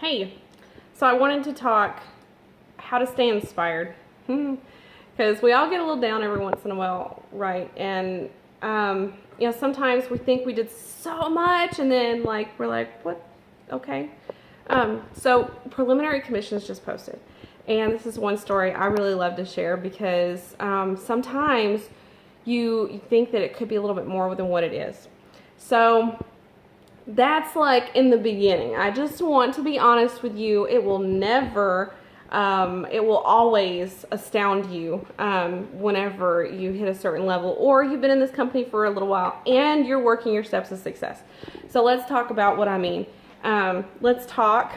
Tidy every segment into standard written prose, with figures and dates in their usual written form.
Hey, so I wanted to talk how to stay inspired. Because we all get a little down every once in a while, right? And, sometimes we think we did so much and then, we're like, what? Okay. So preliminary commissions just posted. And this is one story I really love to share because sometimes you think that it could be a little bit more than what it is. So that's like in the beginning. I just want to be honest with you. It will never, it will always astound you whenever you hit a certain level or you've been in this company for a little while and you're working your steps to success. So let's talk about what I mean. Let's talk.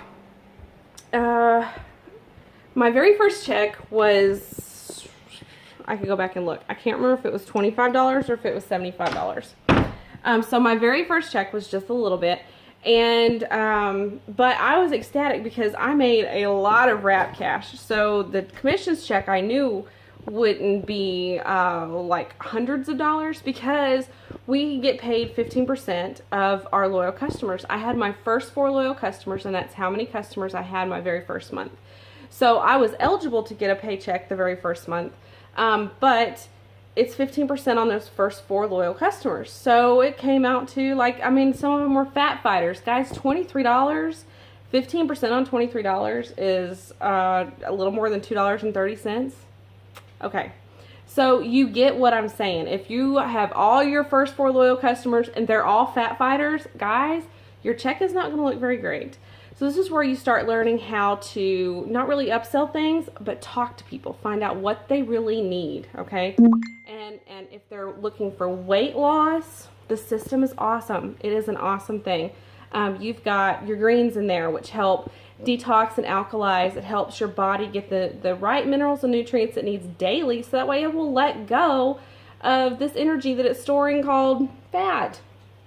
My very first check was, I could go back and look. I can't remember if it was $25 or if it was $75. So my very first check was just a little bit, and but I was ecstatic because I made a lot of wrap cash. So the commissions check I knew wouldn't be like hundreds of dollars because we get paid 15% of our loyal customers. I had my first 4 loyal customers, and that's how many customers I had my very first month. So I was eligible to get a paycheck the very first month, but it's 15% on those first 4 loyal customers. So it came out to some of them were fat fighters. Guys, $23, 15% on $23 is a little more than $2.30. Okay, so you get what I'm saying. If you have all your first 4 loyal customers and they're all fat fighters, guys, your check is not going to look very great. So this is where you start learning how to not really upsell things, but talk to people, find out what they really need, okay? And if they're looking for weight loss, the system is awesome. It is an awesome thing. You've got your greens in there, which help detox and alkalize. It helps your body get the right minerals and nutrients it needs daily, so that way it will let go of this energy that it's storing called fat.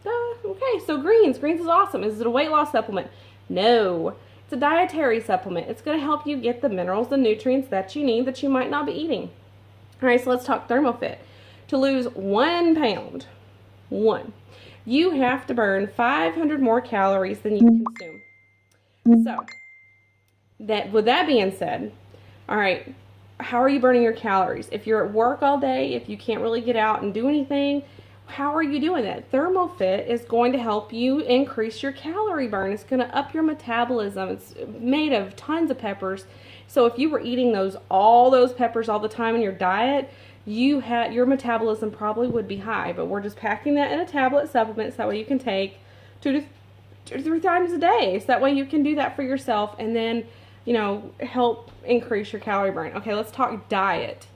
Okay, so greens is awesome. Is it a weight loss supplement? No, it's a dietary supplement. It's going to help you get the minerals and nutrients that you need that you might not be eating. All right, so let's talk ThermoFit. To lose 1 pound, you have to burn 500 more calories than you consume. So, with that being said, all right, how are you burning your calories? If you're at work all day, if you can't really get out and do anything, how are you doing that? ThermoFit is going to help you increase your calorie burn. It's going to up your metabolism. It's made of tons of peppers. So if you were eating all those peppers all the time in your diet, your metabolism probably would be high. But we're just packing that in a tablet supplement so that way you can take 2 to 3 times a day. So that way you can do that for yourself and then, help increase your calorie burn. Okay, let's talk diet.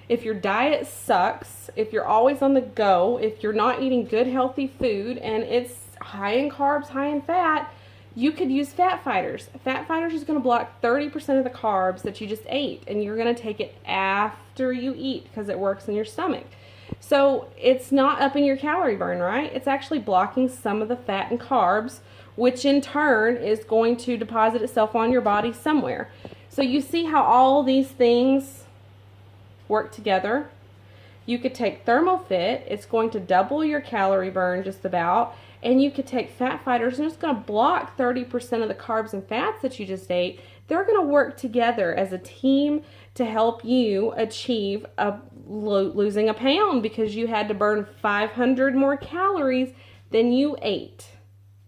If your diet sucks, if you're always on the go, if you're not eating good, healthy food, and it's high in carbs, high in fat, you could use Fat Fighters. Fat Fighters is going to block 30% of the carbs that you just ate, and you're going to take it after you eat because it works in your stomach. So it's not upping your calorie burn, right? It's actually blocking some of the fat and carbs, which in turn is going to deposit itself on your body somewhere. So you see how all these things work together. You could take ThermoFit, it's going to double your calorie burn just about, and you could take Fat Fighters and it's going to block 30% of the carbs and fats that you just ate. They're going to work together as a team to help you achieve losing a pound because you had to burn 500 more calories than you ate.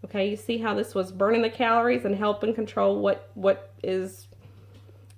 Okay, you see how this was burning the calories and helping control what is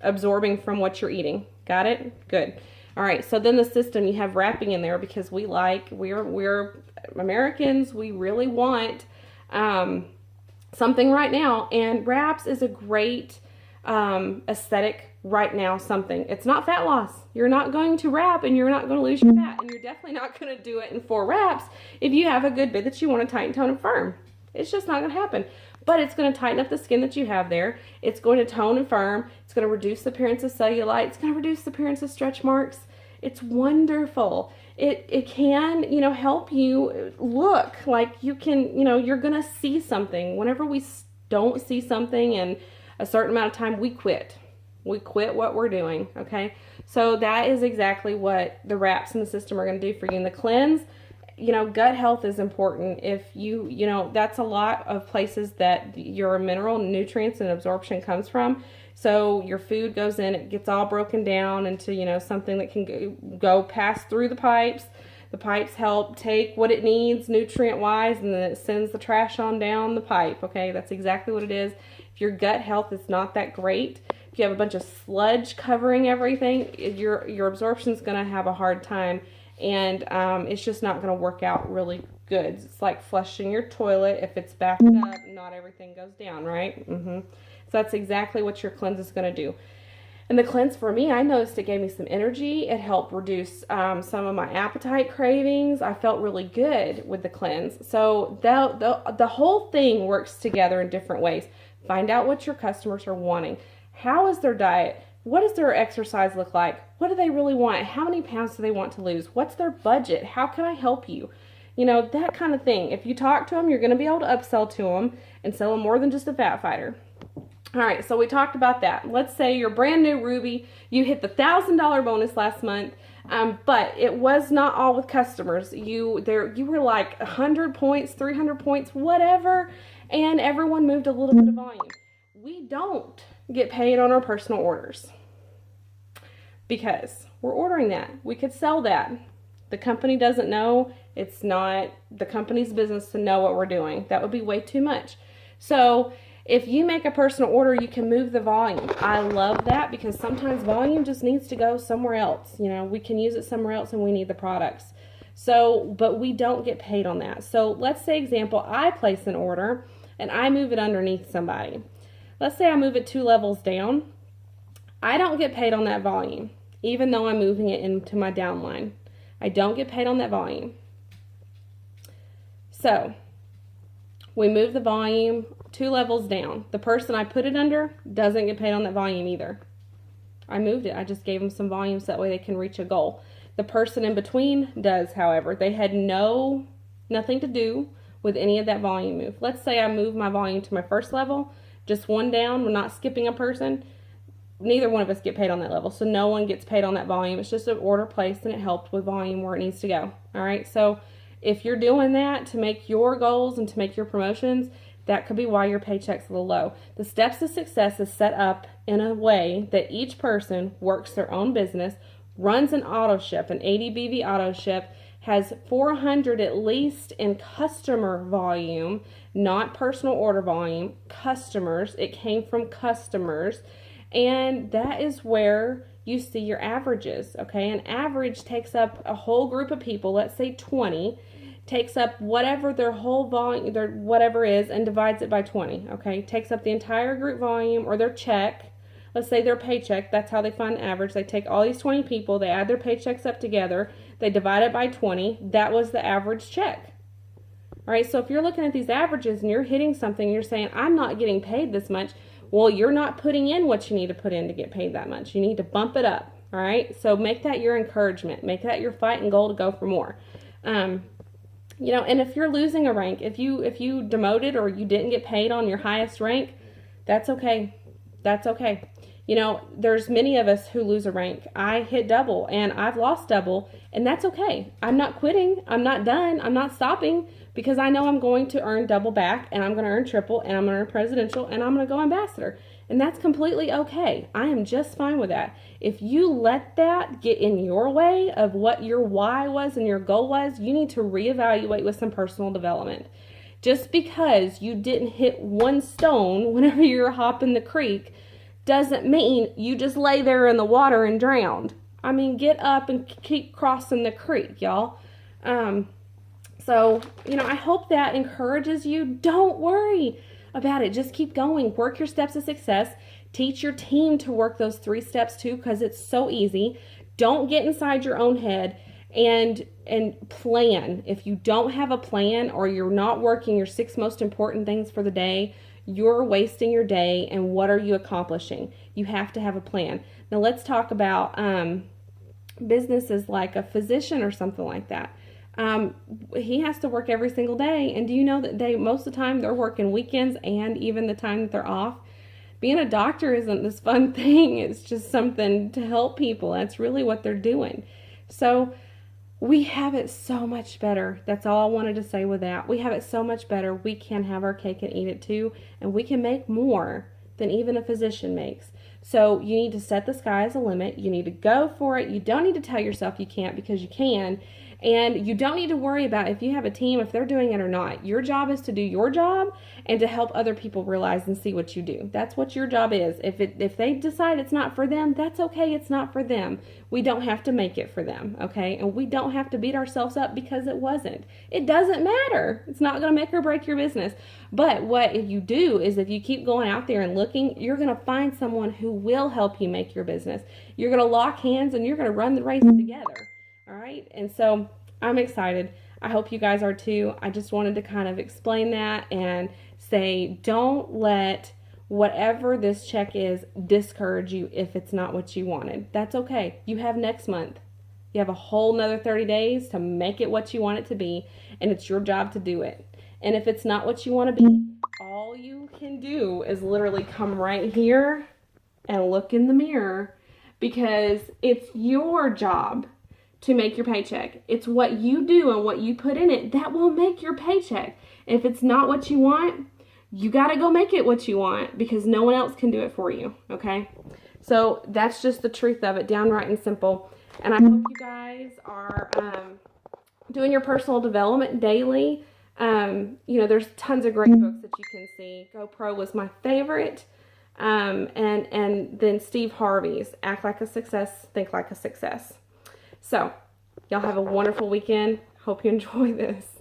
absorbing from what you're eating. Got it? Good. All right, so then the system, you have wrapping in there because we're Americans, we really want something right now, and wraps is a great aesthetic right now something. It's not fat loss. You're not going to wrap and you're not going to lose your fat, and you're definitely not going to do it in 4 wraps if you have a good bit that you want to tighten, tone, and firm. It's just not going to happen. But it's going to tighten up the skin that you have there. It's going to tone and firm. It's going to reduce the appearance of cellulite. It's going to reduce the appearance of stretch marks. It's wonderful. It can, help you look like you can, you're going to see something. Whenever we don't see something in a certain amount of time, we quit. We quit what we're doing, okay? So that is exactly what the wraps in the system are going to do for you. And the cleanse, gut health is important. If that's a lot of places that your mineral nutrients and absorption comes from. So your food goes in, it gets all broken down into, something that can go pass through the pipes. The pipes help take what it needs nutrient-wise, and then it sends the trash on down the pipe, okay? That's exactly what it is. If your gut health is not that great, if you have a bunch of sludge covering everything, your absorption is going to have a hard time, and it's just not going to work out really good. It's like flushing your toilet. If it's backed up, not everything goes down, right? So that's exactly what your cleanse is going to do. And the cleanse for me, I noticed it gave me some energy. It helped reduce some of my appetite cravings. I felt really good with the cleanse. So the whole thing works together in different ways. Find out what your customers are wanting. How is their diet? What does their exercise look like? What do they really want? How many pounds do they want to lose? What's their budget? How can I help you? That kind of thing. If you talk to them, you're going to be able to upsell to them and sell them more than just a fat fighter. All right, so we talked about that. Let's say you're brand new Ruby. You hit the $1,000 bonus last month, but it was not all with customers. You were like 100 points, 300 points, whatever, and everyone moved a little bit of volume. We don't get paid on our personal orders because we're ordering that. We could sell that. The company doesn't know. It's not the company's business to know what we're doing. That would be way too much. So if you make a personal order, you can move the volume. I love that because sometimes volume just needs to go somewhere else. We can use it somewhere else and we need the products. So, but we don't get paid on that. So let's say, example, I place an order and I move it underneath somebody. Let's say I move it 2 levels down. I don't get paid on that volume, even though I'm moving it into my downline. I don't get paid on that volume. So we move the volume 2 levels down. The person I put it under doesn't get paid on that volume either. I moved it. I just gave them some volume so that way they can reach a goal. The person in between does, however. They had nothing to do with any of that volume move. Let's say I move my volume to my first level, just 1 down. We're not skipping a person. Neither one of us get paid on that level, so no one gets paid on that volume. It's just an order placed and it helped with volume where it needs to go. All right, so if you're doing that to make your goals and to make your promotions, that could be why your paycheck's a little low. The steps to success is set up in a way that each person works their own business, runs an auto ship, an ADBV auto ship, has 400 at least in customer volume, not personal order volume, customers. It came from customers. And that is where you see your averages, okay? An average takes up a whole group of people, let's say 20, takes up whatever their whole volume, their whatever is, and divides it by 20, okay? Takes up the entire group volume or their check. Let's say their paycheck, that's how they find the average. They take all these 20 people, they add their paychecks up together, they divide it by 20. That was the average check. All right, so if you're looking at these averages and you're hitting something, you're saying, I'm not getting paid this much. Well, you're not putting in what you need to put in to get paid that much. You need to bump it up, all right? So make that your encouragement. Make that your fight and goal to go for more. And if you're losing a rank, if you demoted or you didn't get paid on your highest rank, that's okay. That's okay. There's many of us who lose a rank. I hit double and I've lost double, and that's okay. I'm not quitting. I'm not done. I'm not stopping because I know I'm going to earn double back, and I'm going to earn triple, and I'm going to earn presidential, and I'm going to go ambassador. And that's completely okay. I am just fine with that. If you let that get in your way of what your why was and your goal was, you need to reevaluate with some personal development. Just because you didn't hit 1 stone whenever you were hopping the creek doesn't mean you just lay there in the water and drowned. I mean, get up and keep crossing the creek, y'all. So, I hope that encourages you. Don't worry about it. Just keep going. Work your steps of success. Teach your team to work those 3 steps too, because it's so easy. Don't get inside your own head and plan. If you don't have a plan or you're not working your 6 most important things for the day, you're wasting your day. And what are you accomplishing? You have to have a plan. Now let's talk about businesses like a physician or something like that. He has to work every single day. And do you know that most of the time they're working weekends and even the time that they're off? Being a doctor isn't this fun thing. It's just something to help people. That's really what they're doing. So We have it so much better. That's all I wanted to say with that. We have it so much better. We can have our cake and eat it too, and we can make more than even a physician makes. So you need to set the sky as a limit. You need to go for it. You don't need to tell yourself you can't, because you can. And you don't need to worry about if you have a team, if they're doing it or not. Your job is to do your job and to help other people realize and see what you do. That's what your job is. If they decide it's not for them, that's okay. It's not for them. We don't have to make it for them, okay? And we don't have to beat ourselves up because it wasn't. It doesn't matter. It's not going to make or break your business. But what if you do is, if you keep going out there and looking, you're going to find someone who will help you make your business. You're going to lock hands and you're going to run the race together. All right. And so I'm excited. I hope you guys are too. I just wanted to kind of explain that and say, don't let whatever this check is discourage you if it's not what you wanted. That's okay. You have next month. You have a whole nother 30 days to make it what you want it to be, and it's your job to do it. And if it's not what you want to be, all you can do is literally come right here and look in the mirror, because it's your job to make your paycheck. It's what you do and what you put in it that will make your paycheck. If it's not what you want, you got to go make it what you want, because no one else can do it for you, okay? So that's just the truth of it, downright and simple. And I hope you guys are doing your personal development daily. You know, there's tons of great books that you can see. GoPro was my favorite. And then Steve Harvey's Act Like a Success, Think Like a Success. So, y'all have a wonderful weekend. Hope you enjoy this.